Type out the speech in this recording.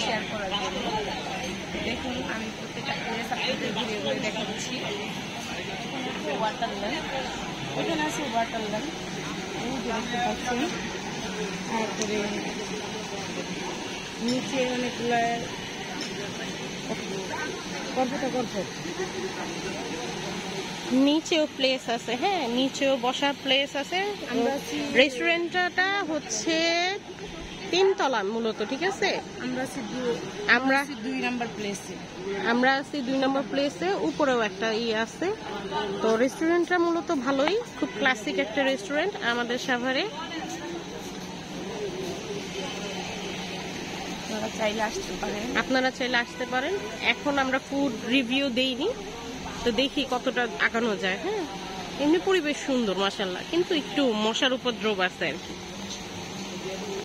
Share করার জন্য দেখুন আমি প্রত্যেকটা প্লেস আপনাদের ঘুরে ঘুরে দেখাচ্ছি। ওয়াটারল্যান্ড, এখানে আছে ওয়াটারল্যান্ড, দেখতে পাচ্ছেন। তারপরে নিচে অনেকগুলো নিচেও প্লেস আছে, হ্যাঁ নিচেও বসার প্লেস আছে। রেস্টুরেন্টটা হচ্ছে 3 তলা মূলত, ঠিক আছে। আমরা 2 নাম্বার প্লেসে, আমরা আছি 2 নম্বর প্লেসে, উপরেও একটা আছে। তো রেস্টুরেন্টটা মূলত ভালোই, খুব ক্লাসিক একটা রেস্টুরেন্ট আমাদের সাভারে। আপনারা চাইলে আসতে পারেন। এখন আমরা ফুড রিভিউ দেইনি, তো দেখি কতটা আগানো যায়। হ্যাঁ, এমনি পরিবেশ সুন্দর মাশাআল্লাহ, কিন্তু একটু মশার উপদ্রব আছে আর কি।